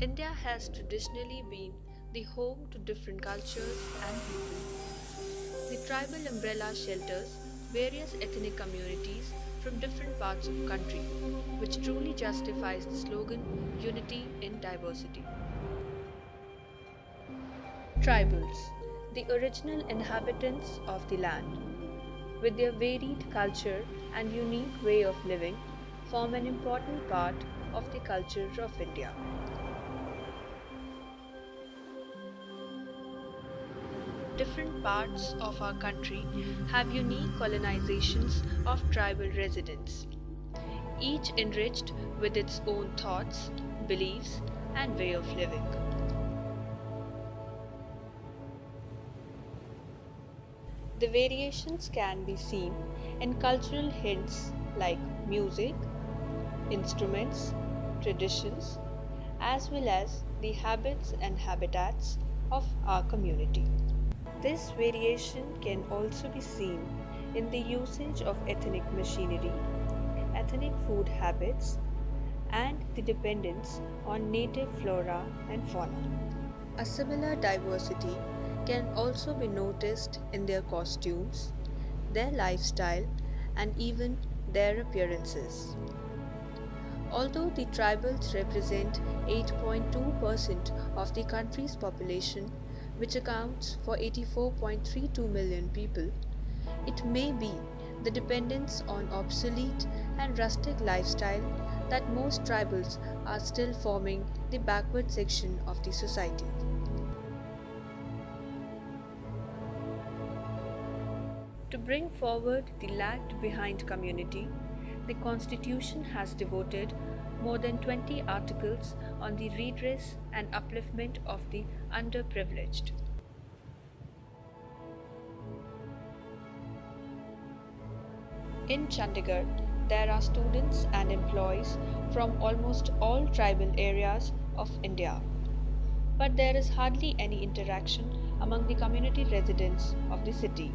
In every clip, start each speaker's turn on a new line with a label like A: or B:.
A: India has traditionally been the home to different cultures and people. The tribal umbrella shelters various ethnic communities from different parts of country, which truly justifies the slogan unity in diversity. Tribals, the original inhabitants of the land, with their varied culture and unique way of living, form an important part of the culture of India. Different parts of our country have unique colonizations of tribal residents, each enriched with its own thoughts, beliefs, and way of living. The variations can be seen in cultural hints like music, instruments, traditions, as well as the habits and habitats of our community. This variation can also be seen in the usage of ethnic machinery, ethnic food habits, and the dependence on native flora and fauna. A similar diversity can also be noticed in their costumes, their lifestyle, and even their appearances. Although the tribals represent 8.2% of the country's population, which accounts for 84.32 million people, it may be the dependence on obsolete and rustic lifestyle that most tribals are still forming the backward section of the society. To bring forward the lagged behind community, the Constitution has devoted more than 20 articles on the redress and upliftment of the underprivileged. In Chandigarh, there are students and employees from almost all tribal areas of India, but there is hardly any interaction among the community residents of the city.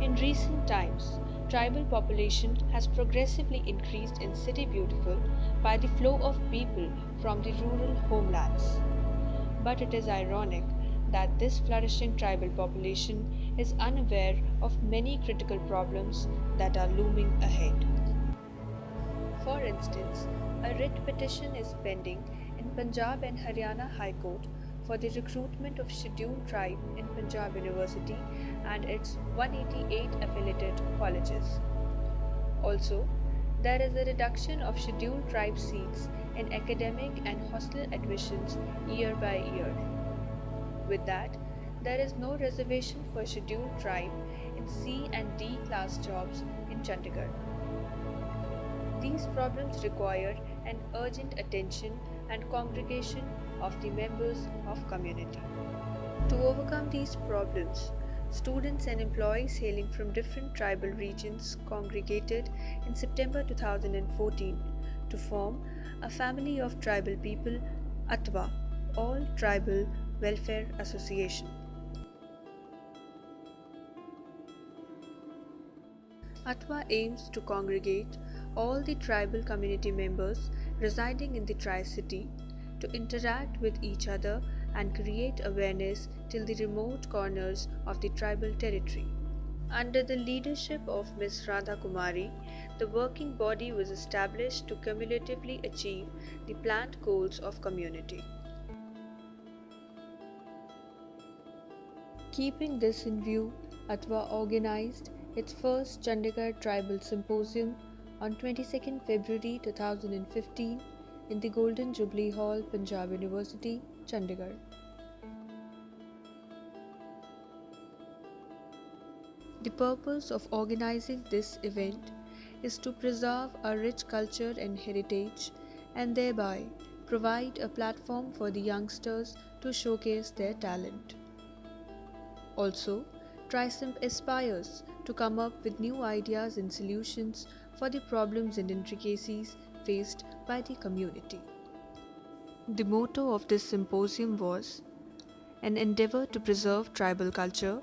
A: In recent times, tribal population has progressively increased in City Beautiful by the flow of people from the rural homelands. But it is ironic that this flourishing tribal population is unaware of many critical problems that are looming ahead. For instance, a writ petition is pending in Punjab and Haryana High Court for the recruitment of scheduled tribe in Punjab University and its 188 affiliated colleges. Also, there is a reduction of scheduled tribe seats in academic and hostel admissions year by year. With that, there is no reservation for scheduled tribe in C and D class jobs in Chandigarh. These problems require an urgent attention and congregation of the members of community. To overcome these problems, students and employees hailing from different tribal regions congregated in September 2014 to form a family of tribal people, ATWA, All Tribal Welfare Association. ATWA aims to congregate all the tribal community members residing in the Tri-City to interact with each other and create awareness till the remote corners of the tribal territory. Under the leadership of Ms. Radha Kumari, the working body was established to cumulatively achieve the planned goals of community. Keeping this in view, ATWA organized its first Chandigarh Tribal Symposium on 22nd February 2015 in the Golden Jubilee Hall, Punjab University, Chandigarh. The purpose of organizing this event is to preserve our rich culture and heritage and thereby provide a platform for the youngsters to showcase their talent. Also, TriSymp aspires to come up with new ideas and solutions for the problems and intricacies faced by the community. The motto of this symposium was an endeavor to preserve tribal culture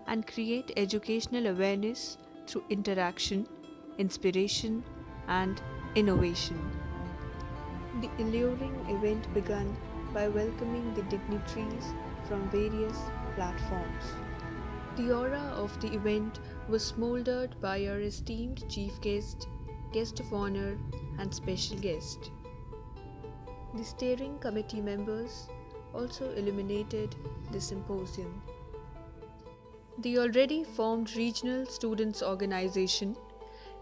A: and create educational awareness through interaction, inspiration, and innovation. The alluring event began by welcoming the dignitaries from various platforms. The aura of the event was smoldered by our esteemed chief guest, guest of honor, and special guest. The steering committee members also illuminated the symposium. The already formed Regional Students' Organization,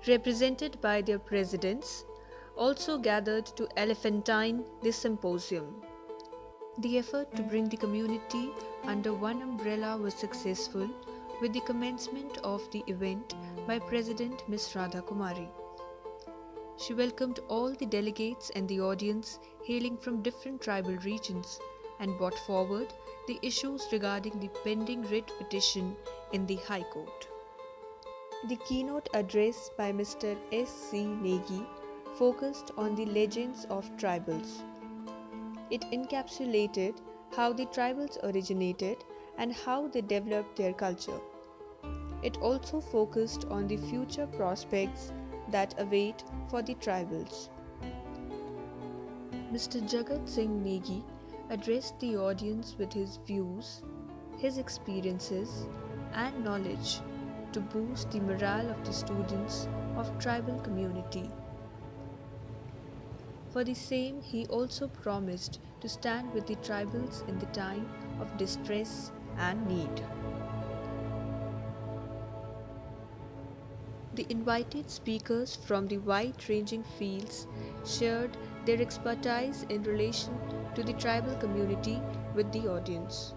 A: represented by their presidents, also gathered to elephantine this symposium. The effort to bring the community under one umbrella was successful with the commencement of the event by President Ms. Radha Kumari. She welcomed all the delegates and the audience hailing from different tribal regions and brought forward the issues regarding the pending writ petition in the High Court. The keynote address by Mr. S.C. Negi focused on the legends of tribals. It encapsulated how the tribals originated and how they developed their culture. It also focused on the future prospects that await for the tribals. Mr. Jagat Singh Negi addressed the audience with his views, his experiences, and knowledge to boost the morale of the students of tribal community. For the same, he also promised to stand with the tribals in the time of distress and need. The invited speakers from the wide-ranging fields shared their expertise in relation to the tribal community with the audience.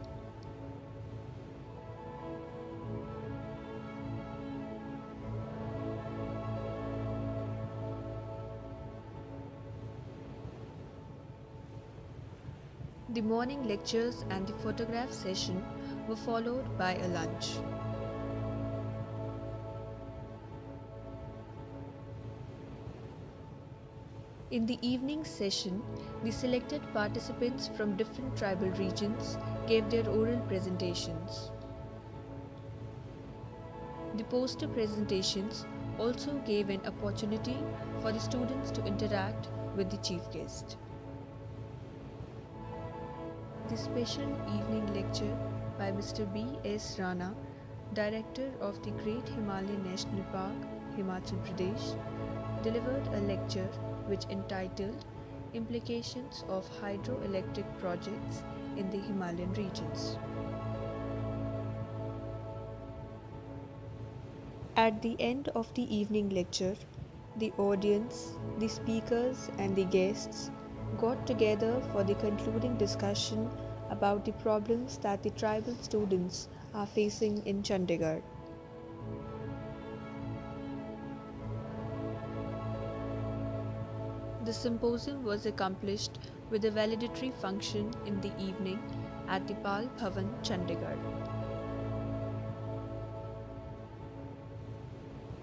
A: The morning lectures and the photograph session were followed by a lunch. In the evening session, the selected participants from different tribal regions gave their oral presentations. The poster presentations also gave an opportunity for the students to interact with the chief guest. The special evening lecture by Mr. B. S. Rana, Director of the Great Himalayan National Park, Himachal Pradesh, delivered a lecture which entitled Implications of Hydroelectric Projects in the Himalayan Regions. At the end of the evening lecture, the audience, the speakers, and the guests got together for the concluding discussion about the problems that the tribal students are facing in Chandigarh. The symposium was accomplished with a valedictory function in the evening at the Pal Bhavan, Chandigarh.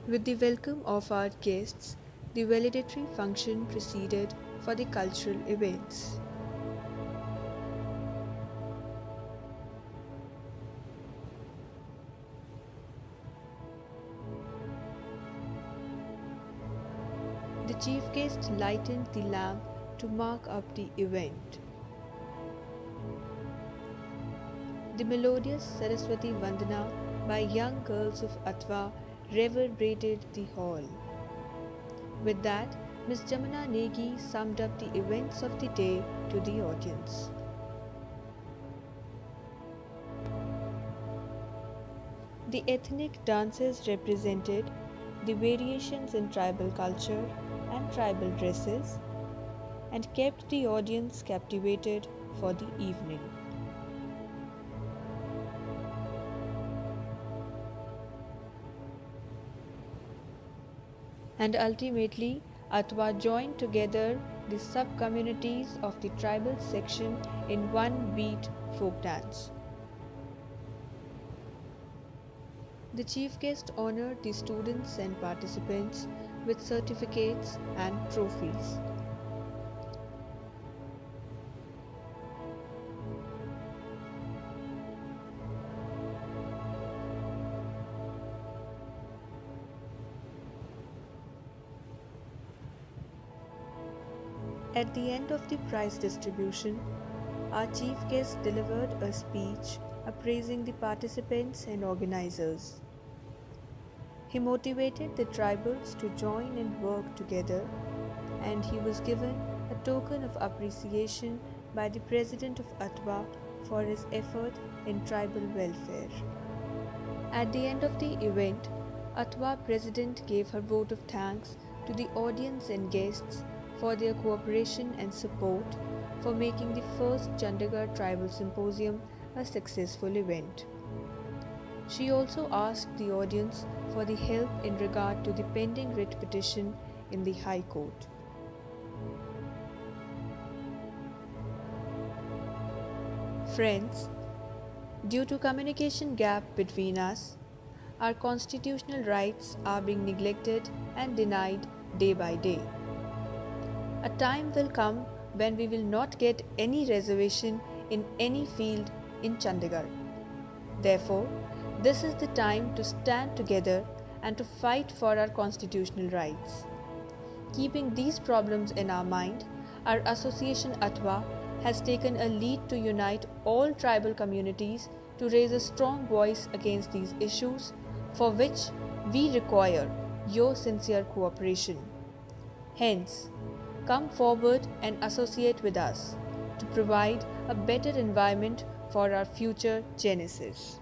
A: With the welcome of our guests, the valedictory function proceeded for the cultural events. The chief guest lightened the lamp to mark up the event. The melodious Saraswati Vandana by young girls of ATWA reverberated the hall. With that, Ms. Jamuna Negi summed up the events of the day to the audience. The ethnic dances represented the variations in tribal culture and tribal dresses and kept the audience captivated for the evening. And ultimately, ATWA joined together the sub-communities of the tribal section in one beat folk dance. The chief guest honored the students and participants with certificates and trophies. At the end of the prize distribution, our chief guest delivered a speech appraising the participants and organizers. He motivated the tribals to join and work together, and he was given a token of appreciation by the president of ATWA for his effort in tribal welfare. At the end of the event, ATWA president gave her vote of thanks to the audience and guests for their cooperation and support for making the first Chandigarh Tribal Symposium a successful event. She also asked the audience for the help in regard to the pending writ petition in the High Court. Friends, due to communication gap between us, our constitutional rights are being neglected and denied day by day. A time will come when we will not get any reservation in any field in Chandigarh. Therefore, this is the time to stand together and to fight for our constitutional rights. Keeping these problems in our mind, our association ATWA has taken a lead to unite all tribal communities to raise a strong voice against these issues, for which we require your sincere cooperation. Hence, come forward and associate with us to provide a better environment for our future genesis.